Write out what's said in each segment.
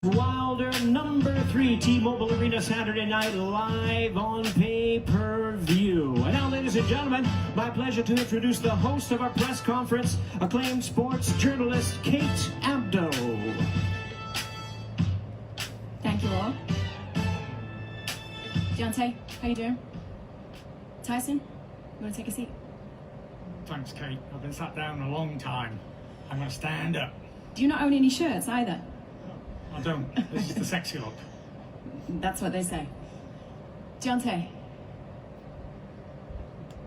Wilder #3 T-Mobile Arena Saturday night live on pay-per-view. And now, ladies and gentlemen, my pleasure to introduce the host of our press conference, acclaimed sports journalist Kate Abdo. Thank you all. Deontay, how you doing? Tyson, you want to take a seat? Thanks, Kate. I've been sat down a long time. I'm going to stand up. Do you not own any shirts either? I don't. This is the sexy look. That's what they say. Deontay,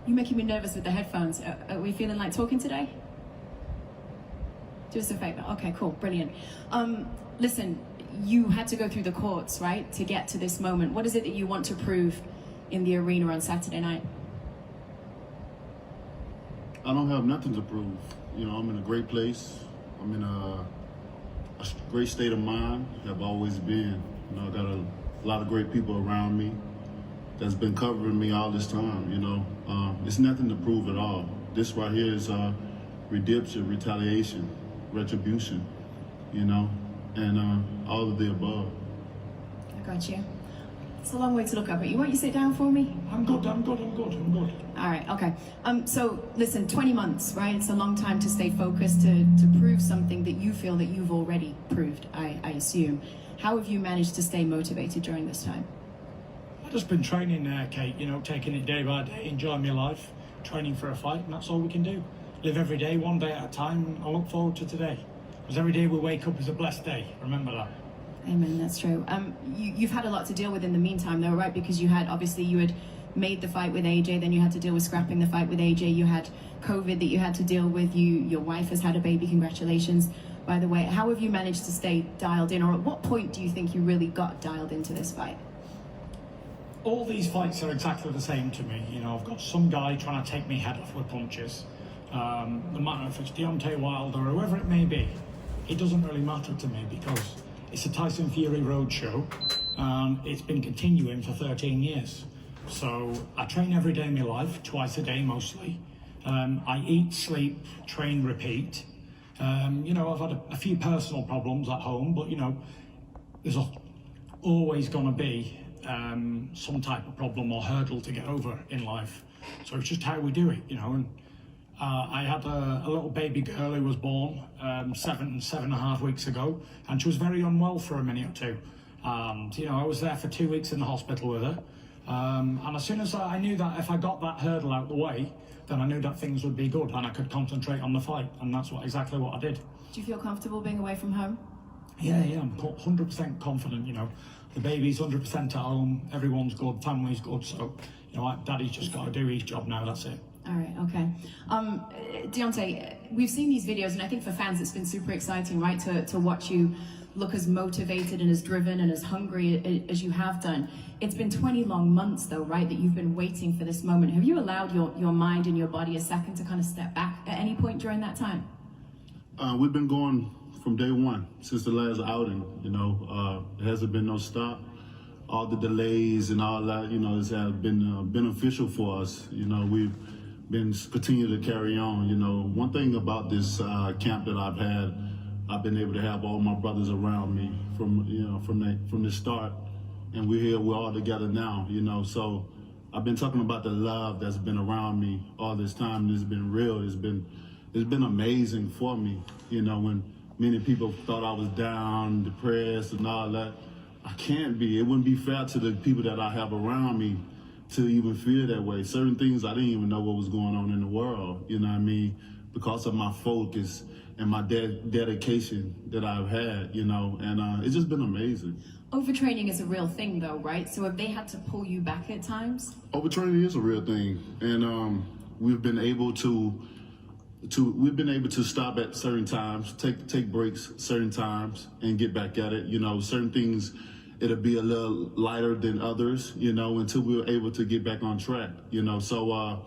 you're making me nervous with the headphones. Are we feeling like talking today? Do us a favor. Okay, cool, brilliant. Listen, you had to go through the courts, right, to get to this moment. What is it that you want to prove in the arena on Saturday night? I don't have nothing to prove. You know, I'm in a great place. I'm in a great state of mind, have always been. You know, I got a lot of great people around me that's been covering me all this time, you know. It's nothing to prove at all. This right here is redemption, retaliation, retribution, you know, and all of the above. I got you. It's a long way to look up at you. Won't you sit down for me? I'm good. All right, okay. So listen, 20 months, right? It's a long time to stay focused, to prove something that you feel that you've already proved, I assume. How have you managed to stay motivated during this time? I've just been training, Kate, you know, taking it day by day, enjoying my life, training for a fight, and that's all we can do. Live every day, one day at a time, and I look forward to today. Because every day we wake up is a blessed day, remember that. Amen, that's true. You've had a lot to deal with in the meantime, though, right? Because you had made the fight with AJ, then you had to deal with scrapping the fight with AJ. You had COVID that you had to deal with. Your wife has had a baby. Congratulations, by the way. How have you managed to stay dialed in, or at what point do you think you really got dialed into this fight? All these fights are exactly the same to me. You know, I've got some guy trying to take me head off with punches. No matter if it's Deontay Wilder or whoever it may be, it doesn't really matter to me because it's a Tyson Fury roadshow, and it's been continuing for 13 years. So I train every day in my life, twice a day mostly. I eat, sleep, train, repeat. You know, I've had a few personal problems at home, but you know, there's always going to be some type of problem or hurdle to get over in life. So it's just how we do it, you know. And I had a little baby girl who was born 7.5 weeks ago, and she was very unwell for a minute or two. You know, I was there for 2 weeks in the hospital with her. And as soon as I knew that if I got that hurdle out the way, then I knew that things would be good and I could concentrate on the fight. And that's exactly what I did. Do you feel comfortable being away from home? Yeah, I'm 100% confident, you know. The baby's 100% at home, everyone's good, family's good. So, you know, Daddy's just got to do his job now, that's it. All right, okay. Deontay, we've seen these videos, and I think for fans it's been super exciting, right, to watch you look as motivated and as driven and as hungry as you have done. It's been 20 long months, though, right, that you've been waiting for this moment. Have you allowed your mind and your body a second to kind of step back at any point during that time? We've been going from day one, since the last outing, you know. There hasn't been no stop. All the delays and all that, you know, has been beneficial for us. You know, we've been continue to carry on. You know, one thing about this camp that I've had, I've been able to have all my brothers around me from the start, and we're all together now. You know, so I've been talking about the love that's been around me all this time. And it's been real. It's been amazing for me. You know, when many people thought I was down, depressed, and all that, I can't be. It wouldn't be fair to the people that I have around me to even feel that way. Certain things I didn't even know what was going on in the world, you know what I mean? Because of my focus and my dedication that I've had, you know, and it's just been amazing. Overtraining is a real thing, though, right? So have they had to pull you back at times? Overtraining is a real thing, and we've been able to stop at certain times, take breaks certain times, and get back at it. You know, certain things, it'll be a little lighter than others, you know, until we're able to get back on track, you know. So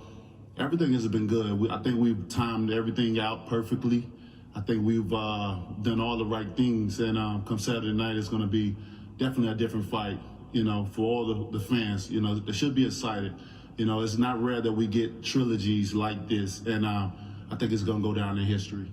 everything has been good. I think we've timed everything out perfectly. I think we've done all the right things, and come Saturday night, it's going to be definitely a different fight, you know, for all the fans. You know, they should be excited. You know, it's not rare that we get trilogies like this, and I think it's going to go down in history.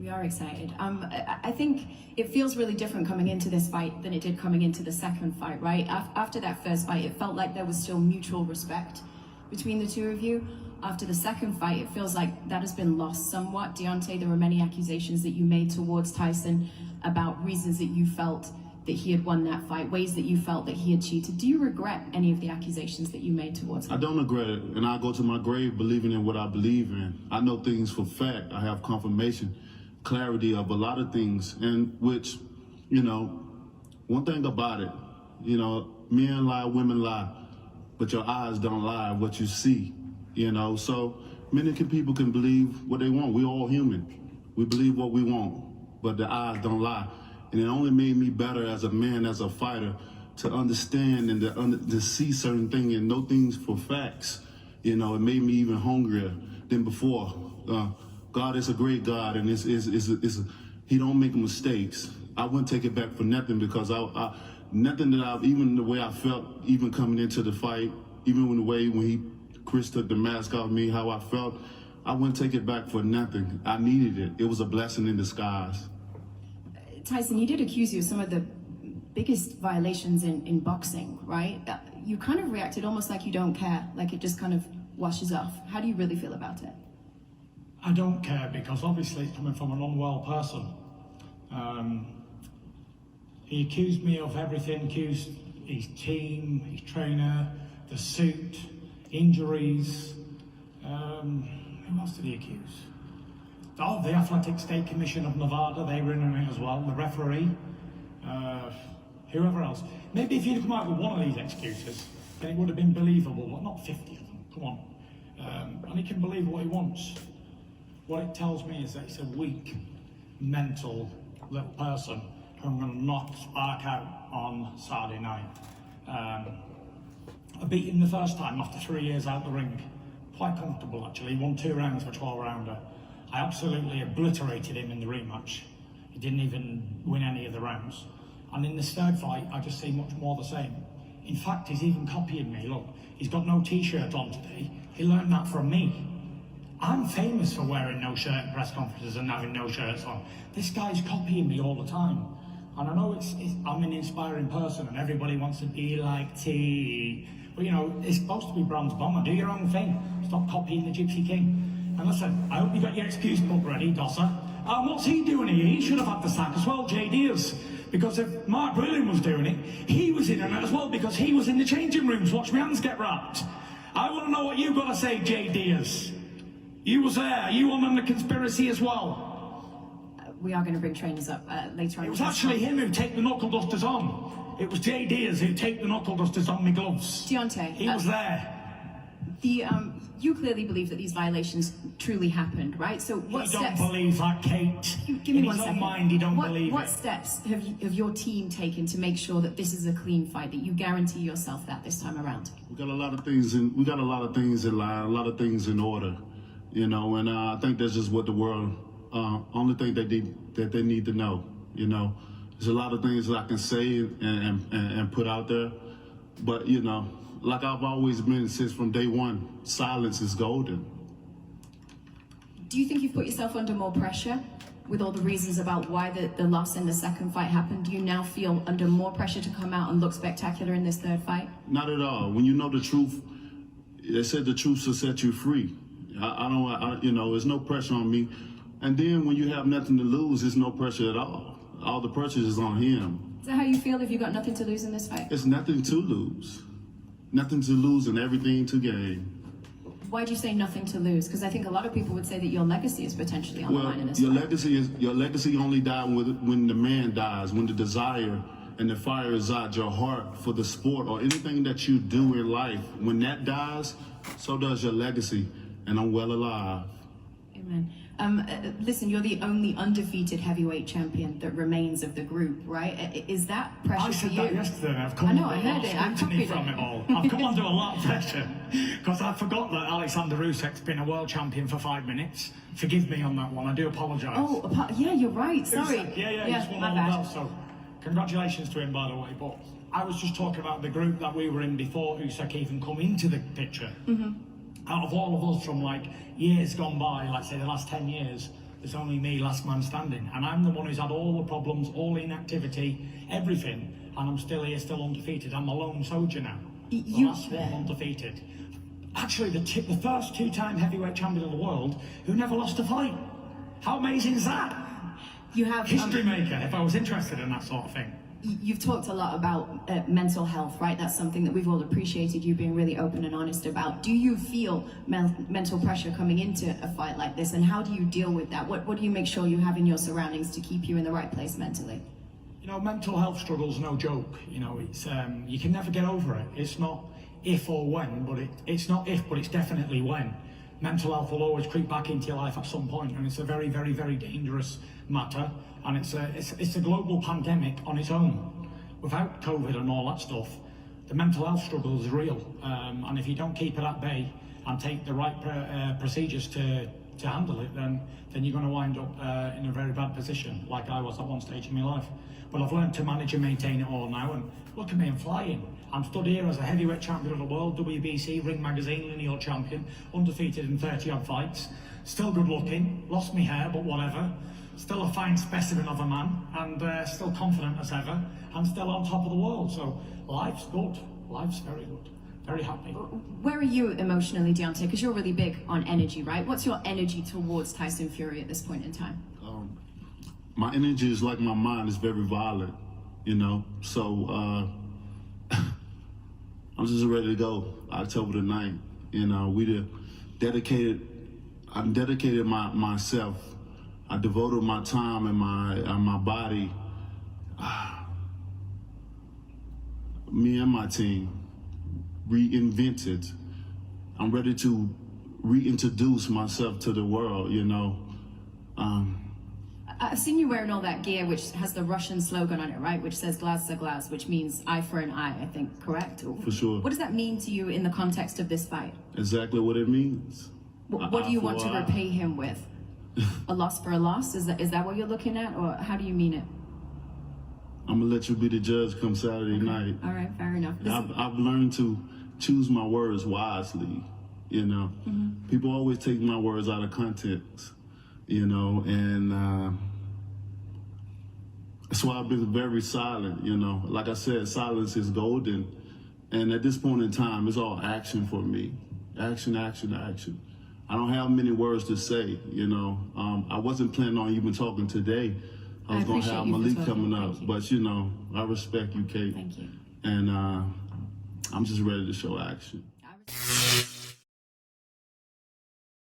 We are excited. I think it feels really different coming into this fight than it did coming into the second fight, right? After that first fight, it felt like there was still mutual respect between the two of you. After the second fight, it feels like that has been lost somewhat. Deontay, there were many accusations that you made towards Tyson about reasons that you felt that he had won that fight, ways that you felt that he had cheated. Do you regret any of the accusations that you made towards him? I don't regret it, and I go to my grave believing in what I believe in. I know things for fact. I have confirmation, clarity of a lot of things, and which, you know, one thing about it, you know, men lie, women lie, but your eyes don't lie what you see, you know. So many people can believe what they want. We're all human. We believe what we want, but the eyes don't lie. And it only made me better as a man, as a fighter, to understand and to see certain things and know things for facts. You know, it made me even hungrier than before. God is a great God, and He don't make mistakes. I wouldn't take it back for nothing, because nothing that I've, even the way I felt, even coming into the fight, even when the way Chris took the mask off me, how I felt, I wouldn't take it back for nothing. I needed it. It was a blessing in disguise. Tyson, you did accuse you of some of the biggest violations in boxing, right? You kind of reacted almost like you don't care, like it just kind of washes off. How do you really feel about it? I don't care, because obviously it's coming from an unwell person. He accused me of everything, accused his team, his trainer, the suit, injuries. Who else did he accuse? Oh, the Athletic State Commission of Nevada, they were in on it as well, the referee, whoever else. Maybe if he'd come out with one of these excuses, then it would have been believable, but not 50 of them, come on. And he can believe what he wants. What it tells me is that he's a weak, mental little person who I'm going to knock spark out on Saturday night. I beat him the first time after 3 years out the ring. Quite comfortable, actually. He won 2 rounds for 12-rounder. I absolutely obliterated him in the rematch. He didn't even win any of the rounds. And in this third fight, I just see much more the same. In fact, he's even copying me. Look, he's got no t-shirt on today. He learned that from me. I'm famous for wearing no shirt at press conferences and having no shirts on. This guy's copying me all the time. And I know I'm an inspiring person and everybody wants to be like T. But you know, it's supposed to be Bronze Bomber. Do your own thing. Stop copying the Gypsy King. And listen, I hope you got your excuse book ready, Dosser. What's he doing here? He should have had the sack as well, Jay Deers. Because if Mark Brilliant was doing it, he was in on it as well, because he was in the changing rooms. Watch my hands get wrapped. I want to know what you've got to say, Jay Deers. You was there. You on the conspiracy as well. We are going to bring trainers up later on. It was actually him who taped the knuckle dusters on. It was Jay Deers who taped the knuckle dusters on my gloves. Deontay. He was there. You clearly believe that these violations truly happened, right? So what steps... He don't believe that, Kate. Give me in one his second. own mind, he don't believe What it. steps have your team taken to make sure that this is a clean fight, that you guarantee yourself that this time around? We got a lot of things in line, a lot of things in order, you know, and I think that's just what the world, only thing that they need to know, you know. There's a lot of things that I can say and put out there, but, you know, like I've always been since from day one, silence is golden. Do you think you've put yourself under more pressure with all the reasons about why the loss in the second fight happened? Do you now feel under more pressure to come out and look spectacular in this third fight? Not at all. When you know the truth, they said the truth will set you free. You know, there's no pressure on me. And then when you have nothing to lose, there's no pressure at all. All the pressure is on him. Is that how you feel if you've got nothing to lose in this fight? It's nothing to lose. Nothing to lose and everything to gain. Why do you say nothing to lose? Because I think a lot of people would say that your legacy is potentially on the line in this fight. Your legacy only dies when the man dies, when the desire and the fire is out your heart for the sport or anything that you do in life. When that dies, so does your legacy, and I'm well alive. Amen. Listen, you're the only undefeated heavyweight champion that remains of the group, right? Is that pressure for you? I said that yesterday, and I've come under a lot of scrutiny from it all. I've come under a lot of pressure, because I forgot that Alexander Usyk's been a world champion for 5 minutes. Forgive me on that one, I do apologise. Oh, yeah, you're right, sorry. Yeah, he's won all the belts, so congratulations to him, by the way. But I was just talking about the group that we were in before Usyk even come into the picture. Mm-hmm. Out of all of us from like years gone by, like say the last 10 years, There's only me, last man standing, and I'm the one who's had all the problems, all the inactivity, everything, and I'm still here, still undefeated. I'm a lone soldier now. The last one undefeated. Actually, the first two-time heavyweight champion of the world who never lost a fight. How amazing is that? You have history maker. If I was interested in that sort of thing. You've talked a lot about mental health, right? That's something that we've all appreciated you being really open and honest about. Do you feel mental pressure coming into a fight like this, and how do you deal with that? What do you make sure you have in your surroundings to keep you in the right place mentally? You know, mental health struggle's no joke. You know, it's you can never get over it. It's not if or when, but it's not if, but it's definitely when. Mental health will always creep back into your life at some point, and it's a very, very, very dangerous matter. And it's a global pandemic on its own. Without COVID and all that stuff, the mental health struggle is real. And if you don't keep it at bay and take the right procedures to handle it, then you're going to wind up in a very bad position, like I was at one stage in my life. But I've learned to manage and maintain it all now, and look at me, I'm flying. I'm stood here as a heavyweight champion of the world, WBC, Ring Magazine, lineal champion, undefeated in 30-odd fights, still good looking, lost my hair, but whatever. Still a fine specimen of a man, and still confident as ever, and still on top of the world. So life's good, life's very good, very happy. Where are you emotionally, Deontay? Because you're really big on energy, right? What's your energy towards Tyson Fury at this point in time? My energy is like my mind is very violent, you know. So I'm just ready to go. October the 9th, you know. I dedicated myself. I devoted my time and my body, me and my team, reinvented. I'm ready to reintroduce myself to the world, you know. I've seen you wearing all that gear, which has the Russian slogan on it, right? Which says "Glass to glass," which means eye for an eye, I think, correct? For sure. What does that mean to you in the context of this fight? Exactly what it means. What do you want to repay him with? A loss for a loss? Is that what you're looking at, or how do you mean it? I'm gonna let you be the judge come Saturday night. All right, fair enough. I've learned to choose my words wisely, you know. Mm-hmm. People always take my words out of context, you know, and that's why I've been very silent, you know. Like I said, silence is golden, and at this point in time, it's all action for me. Action, action, action. I don't have many words to say, you know. I wasn't planning on even talking today. I was going to have Malik coming up, but, you know, I respect you, Kate. Thank you. And I'm just ready to show action.